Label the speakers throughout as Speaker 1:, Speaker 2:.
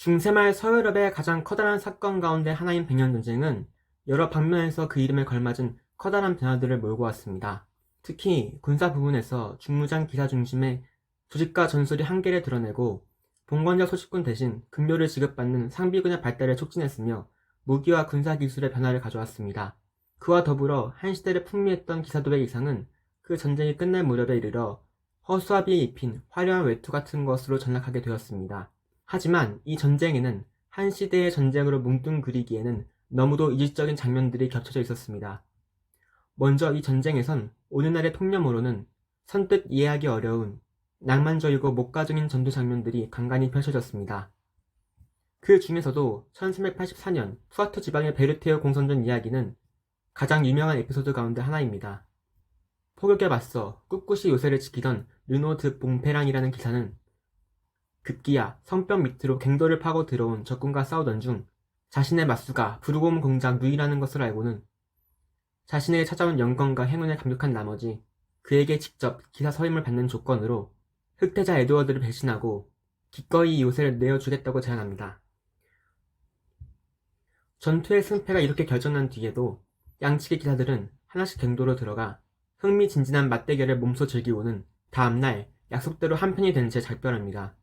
Speaker 1: 중세말 서유럽의 가장 커다란 사건 가운데 하나인 백년전쟁은 여러 방면에서 그 이름에 걸맞은 커다란 변화들을 몰고 왔습니다. 특히 군사 부분에서 중무장 기사 중심의 조직과 전술이 한계를 드러내고 봉건적 소집군 대신 급료를 지급받는 상비군의 발달을 촉진했으며 무기와 군사 기술의 변화를 가져왔습니다. 그와 더불어 한 시대를 풍미했던 기사도의 이상은 그 전쟁이 끝날 무렵에 이르러 허수아비에 입힌 화려한 외투 같은 것으로 전락하게 되었습니다. 하지만 이 전쟁에는 한 시대의 전쟁으로 뭉뚱그리기에는 너무도 이질적인 장면들이 겹쳐져 있었습니다. 먼저 이 전쟁에선 오늘날의 통념으로는 선뜻 이해하기 어려운 낭만적이고 목가적인 전투 장면들이 간간히 펼쳐졌습니다. 그 중에서도 1384년 푸아트 지방의 베르테오 공선전 이야기는 가장 유명한 에피소드 가운데 하나입니다. 폭격에 맞서 꿋꿋이 요새를 지키던 르노 드 봉페랑이라는 기사는 급기야 성벽 밑으로 갱도를 파고 들어온 적군과 싸우던 중 자신의 맞수가 부르곰 공작 누이라는 것을 알고는 자신에게 찾아온 영광과 행운에 감격한 나머지 그에게 직접 기사 서임을 받는 조건으로 흑태자 에드워드를 배신하고 기꺼이 이 요새를 내어주겠다고 제안합니다. 전투의 승패가 이렇게 결정난 뒤에도 양측의 기사들은 하나씩 갱도로 들어가 흥미진진한 맞대결을 몸소 즐기고는 다음날 약속대로 한편이 된 채 작별합니다.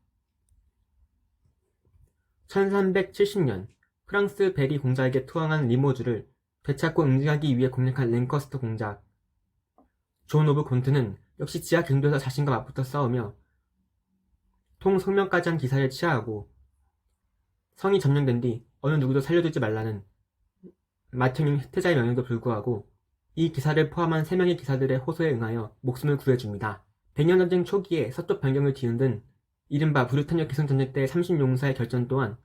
Speaker 1: 1370년 프랑스 베리 공작에게 투항한 리모주를 되찾고 응징하기 위해 공략한 랭커스터 공작. 존 오브 곤트는 역시 지하 갱도에서 자신과 맞붙어 싸우며 통성명까지 한 기사를 취하하고 성이 점령된 뒤 어느 누구도 살려두지 말라는 마틴 흑태자의 명령도 불구하고 이 기사를 포함한 3명의 기사들의 호소에 응하여 목숨을 구해줍니다. 백년전쟁 초기에 서쪽 변경을 뒤흔든 이른바 브루타뉴 기승전쟁 때의 30용사의 결전 또한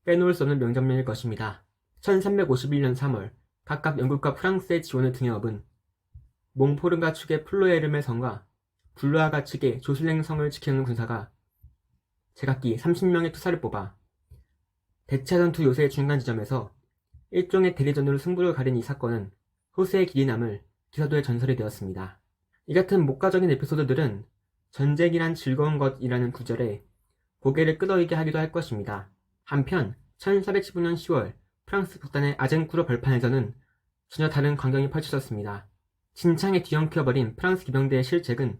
Speaker 1: 빼놓을 수 없는 명장면일 것입니다. 1351년 3월 각각 영국과 프랑스의 지원을 등에 업은 몽포르가 측의 플로에르메 성과 블루아가 측의 조슬랭 성을 지키는 군사가 제각기 30명의 투사를 뽑아 대차전 두 요새의 중간 지점에서 일종의 대리전으로 승부를 가린 이 사건은 후세의 길이 남을 기사도의 전설이 되었습니다. 이 같은 목가적인 에피소드들은 전쟁이란 즐거운 것이라는 구절에 고개를 끄덕이게 하기도 할 것입니다. 한편 1415년 10월 프랑스 북단의 아젠쿠르 벌판에서는 전혀 다른 광경이 펼쳐졌습니다. 진창에 뒤엉켜버린 프랑스 기병대의 실책은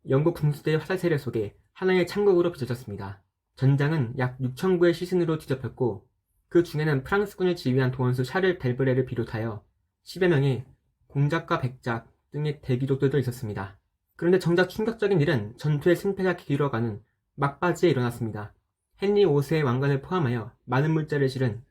Speaker 1: 영국 군수대의 화살 세례 속에 하나의 창극으로 빚어졌습니다. 전장은 약 6,000구의 시신으로 뒤덮였고 그 중에는 프랑스군을 지휘한 도원수 샤를 델브레를 비롯하여 10여 명의 공작과 백작 등의 대기족들도 있었습니다. 그런데 정작 충격적인 일은 전투의 승패가 길어가는 막바지에 일어났습니다. 헨리 5세의 왕관을 포함하여 많은 물자를 실은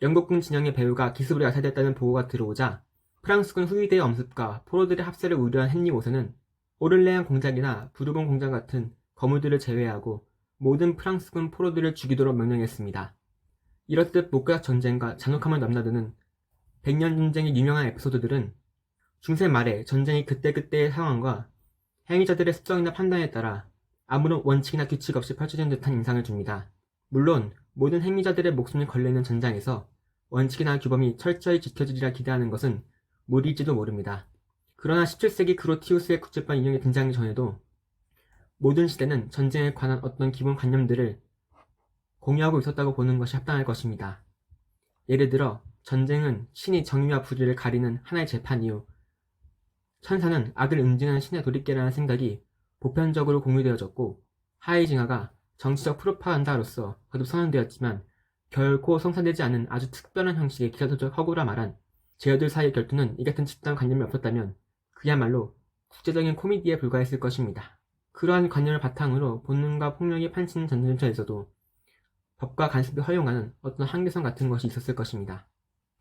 Speaker 1: 영국군 진영의 배후가 기습으로 야사됐다는 보고가 들어오자 프랑스군 후위대의 엄습과 포로들의 합세를 우려한 헨리 5세는 오를레안 공작이나 부르본 공작 같은 거물들을 제외하고 모든 프랑스군 포로들을 죽이도록 명령했습니다. 이렇듯 목각 전쟁과 잔혹함을 넘나드는 백년전쟁의 유명한 에피소드들은 중세 말에 전쟁이 그때그때의 상황과 행위자들의 습성이나 판단에 따라 아무런 원칙이나 규칙 없이 펼쳐진 듯한 인상을 줍니다. 물론 모든 행위자들의 목숨이 걸려있는 전장에서 원칙이나 규범이 철저히 지켜지리라 기대하는 것은 무리일지도 모릅니다. 그러나 17세기 그로티우스의 국제판 인용이 등장하기 전에도 모든 시대는 전쟁에 관한 어떤 기본 관념들을 공유하고 있었다고 보는 것이 합당할 것입니다. 예를 들어 전쟁은 신이 정의와 불의를 가리는 하나의 재판이요, 천사는 악을 응징하는 신의 도립계라는 생각이 보편적으로 공유되어졌고 하이징하가 정치적 프로파간다로서 거듭 선언되었지만 결코 성사되지 않은 아주 특별한 형식의 기사도적 허구라 말한 제어들 사이의 결투는 이 같은 집단 관념이 없었다면 그야말로 국제적인 코미디에 불과했을 것입니다. 그러한 관념을 바탕으로 본능과 폭력이 판치는 전쟁터에서도 법과 간섭을 허용하는 어떤 한계선 같은 것이 있었을 것입니다.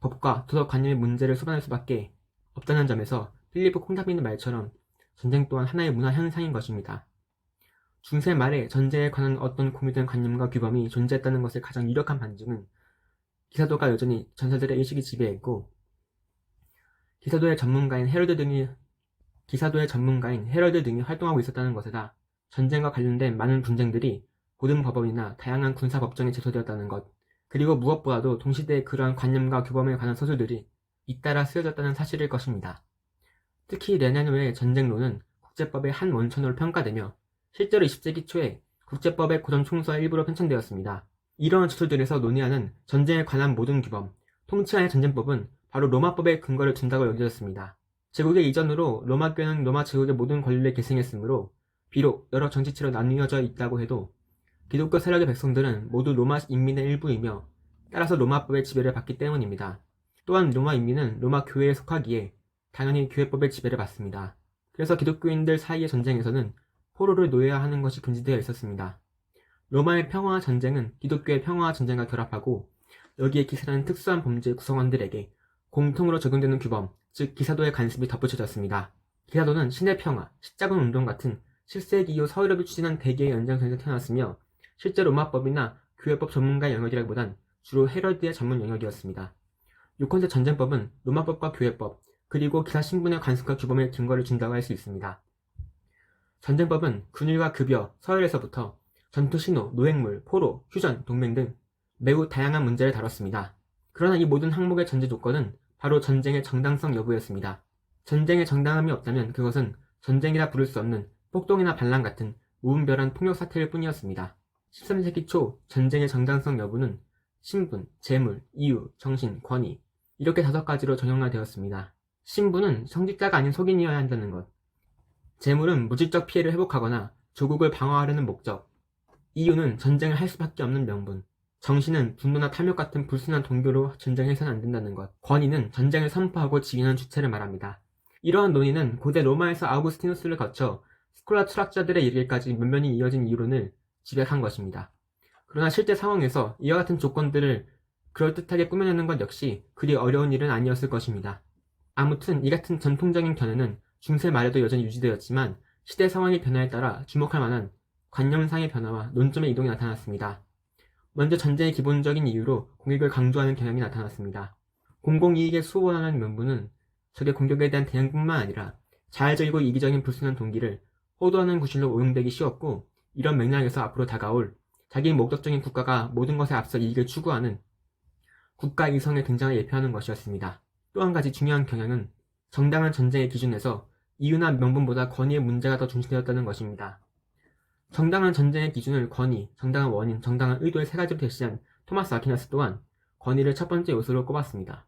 Speaker 1: 법과 도덕 관념의 문제를 수반할 수밖에 없다는 점에서 필리프 콩타비의 말처럼 전쟁 또한 하나의 문화 현상인 것입니다. 중세 말에 전쟁에 관한 어떤 공유된 관념과 규범이 존재했다는 것의 가장 유력한 반증은 기사도가 여전히 전사들의 의식이 지배했고 기사도의 전문가인 헤럴드 등이 활동하고 있었다는 것이다. 전쟁과 관련된 많은 분쟁들이 고등 법원이나 다양한 군사 법정에 제소되었다는 것, 그리고 무엇보다도 동시대의 그러한 관념과 규범에 관한 서술들이 잇따라 쓰여졌다는 사실일 것입니다. 특히 레네노의 전쟁론은 국제법의 한 원천으로 평가되며 실제로 20세기 초에 국제법의 고전 총서의 일부로 편찬되었습니다. 이러한 주술들에서 논의하는 전쟁에 관한 모든 규범, 통치와의 전쟁법은 바로 로마법에 근거를 둔다고 여겨졌습니다. 제국의 이전으로 로마교는 로마 제국의 모든 권리를 계승했으므로 비록 여러 정치체로 나뉘어져 있다고 해도 기독교 세력의 백성들은 모두 로마 인민의 일부이며 따라서 로마법의 지배를 받기 때문입니다. 또한 로마 인민은 로마 교회에 속하기에 당연히 교회법의 지배를 받습니다. 그래서 기독교인들 사이의 전쟁에서는 포로를 놓여야 하는 것이 금지되어 있었습니다. 로마의 평화와 전쟁은 기독교의 평화와 전쟁과 결합하고 여기에 기사라는 특수한 범죄의 구성원들에게 공통으로 적용되는 규범, 즉 기사도의 간섭이 덧붙여졌습니다. 기사도는 신의 평화, 십자군 운동 같은 7세기 이후 서유럽이 추진한 대계의 연장선에서 태어났으며 실제 로마법이나 교회법 전문가의 영역이라기보단 주로 헤럴드의 전문 영역이었습니다. 요컨대 전쟁법은 로마법과 교회법, 그리고 기사 신분의 관습과 규범에 근거를 준다고 할 수 있습니다. 전쟁법은 군율과 급여, 서열에서부터 전투 신호, 노획물, 포로, 휴전, 동맹 등 매우 다양한 문제를 다뤘습니다. 그러나 이 모든 항목의 전제 조건은 바로 전쟁의 정당성 여부였습니다. 전쟁에 정당함이 없다면 그것은 전쟁이라 부를 수 없는 폭동이나 반란 같은 무분별한 폭력 사태일 뿐이었습니다. 13세기 초 전쟁의 정당성 여부는 신분, 재물, 이유, 정신, 권위 이렇게 5가지로 정형화되었습니다. 신분은 성직자가 아닌 속인이어야 한다는 것, 재물은 물질적 피해를 회복하거나 조국을 방어하려는 목적, 이유는 전쟁을 할 수밖에 없는 명분, 정신은 분노나 탐욕 같은 불순한 동교로 전쟁해서는 안 된다는 것, 권위는 전쟁을 선포하고 지휘하는 주체를 말합니다. 이러한 논의는 고대 로마에서 아우구스티누스를 거쳐 스콜라 철학자들에 이르기까지 면면이 이어진 이론을 집약한 것입니다. 그러나 실제 상황에서 이와 같은 조건들을 그럴듯하게 꾸며내는 것 역시 그리 어려운 일은 아니었을 것입니다. 아무튼 이 같은 전통적인 견해는 중세 말에도 여전히 유지되었지만 시대 상황의 변화에 따라 주목할 만한 관념상의 변화와 논점의 이동이 나타났습니다. 먼저 전쟁의 기본적인 이유로 공격을 강조하는 경향이 나타났습니다. 공공이익에 수호하는 명분은 적의 공격에 대한 대응뿐만 아니라 자발적이고 이기적인 불순한 동기를 호도하는 구실로 오용되기 쉬웠고, 이런 맥락에서 앞으로 다가올 자기 목적적인 국가가 모든 것에 앞서 이익을 추구하는 국가 이성의 등장을 예표하는 것이었습니다. 또 한 가지 중요한 경향은 정당한 전쟁의 기준에서 이유나 명분보다 권위의 문제가 더 중시되었다는 것입니다. 정당한 전쟁의 기준을 권위, 정당한 원인, 정당한 의도의 3가지로 제시한 토마스 아퀴나스 또한 권위를 첫 번째 요소로 꼽았습니다.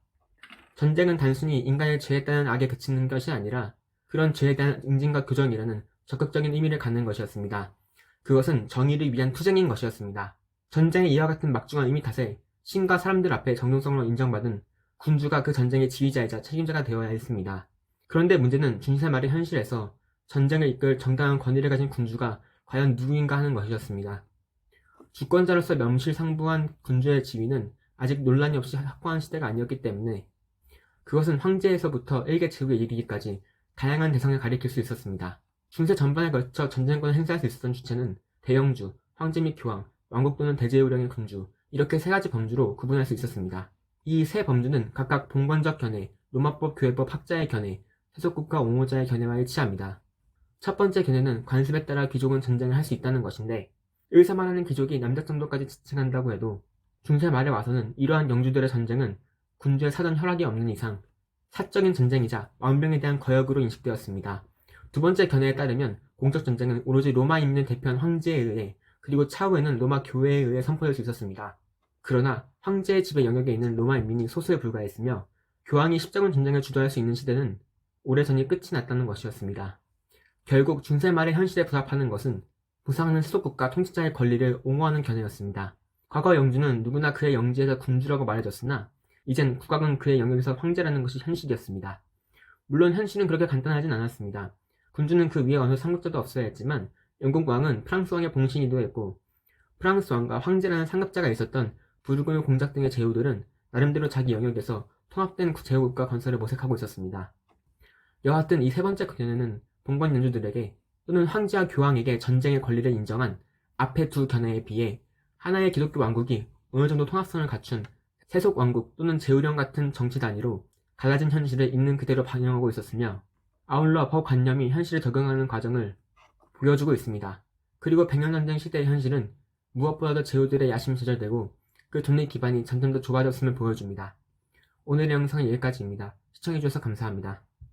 Speaker 1: 전쟁은 단순히 인간의 죄에 따른 악에 그치는 것이 아니라 그런 죄에 대한 응징과 교정이라는 적극적인 의미를 갖는 것이었습니다. 그것은 정의를 위한 투쟁인 것이었습니다. 전쟁의 이와 같은 막중한 의미 탓에 신과 사람들 앞에 정통성으로 인정받은 군주가 그 전쟁의 지휘자이자 책임자가 되어야 했습니다. 그런데 문제는 중세 말의 현실에서 전쟁을 이끌 정당한 권위를 가진 군주가 과연 누구인가 하는 것이었습니다. 주권자로서 명실상부한 군주의 지위는 아직 논란이 없이 확고한 시대가 아니었기 때문에 그것은 황제에서부터 일개 제국에 이르기까지 다양한 대상을 가리킬 수 있었습니다. 중세 전반에 걸쳐 전쟁권을 행사할 수 있었던 주체는 대영주, 황제 및 교황, 왕국 또는 대제후령의 군주, 이렇게 3가지 범주로 구분할 수 있었습니다. 이 3범주는 각각 봉건적 견해, 로마법 교회법 학자의 견해, 세속국가 옹호자의 견해와 일치합니다. 첫 번째 견해는 관습에 따라 귀족은 전쟁을 할 수 있다는 것인데, 의사만하는 귀족이 남작 정도까지 지칭한다고 해도 중세 말에 와서는 이러한 영주들의 전쟁은 군주의 사전 허락이 없는 이상 사적인 전쟁이자 왕병에 대한 거역으로 인식되었습니다. 두 번째 견해에 따르면 공적 전쟁은 오로지 로마 인민을 대표한 황제에 의해, 그리고 차후에는 로마 교회에 의해 선포될 수 있었습니다. 그러나 황제의 지배 영역에 있는 로마 인민이 소수에 불과했으며 교황이 십자군 전쟁을 주도할 수 있는 시대는 오래전이 끝이 났다는 것이었습니다. 결국 중세 말의 현실에 부합하는 것은 부상하는 세속국가 통치자의 권리를 옹호하는 견해였습니다. 과거 영주는 누구나 그의 영지에서 군주라고 말해줬으나 이젠 국왕은 그의 영역에서 황제라는 것이 현실이었습니다. 물론 현실은 그렇게 간단하진 않았습니다. 군주는 그 위에 어느 상급자도 없어야 했지만 영국 왕은 프랑스 왕의 봉신이기도 했고, 프랑스 왕과 황제라는 상급자가 있었던 부르고뉴 공작 등의 제후들은 나름대로 자기 영역에서 통합된 제후국가 건설을 모색하고 있었습니다. 여하튼 이 3번째 견해는 봉건 영주들에게 또는 황제와 교황에게 전쟁의 권리를 인정한 앞의 2 견해에 비해 하나의 기독교 왕국이 어느 정도 통합성을 갖춘 세속 왕국 또는 제후령 같은 정치 단위로 갈라진 현실을 있는 그대로 반영하고 있었으며, 아울러 법관념이 현실에 적응하는 과정을 보여주고 있습니다. 그리고 백년전쟁 시대의 현실은 무엇보다도 제후들의 야심이 조절되고 그 돈의 기반이 점점 더 좁아졌음을 보여줍니다. 오늘의 영상은 여기까지입니다. 시청해주셔서 감사합니다.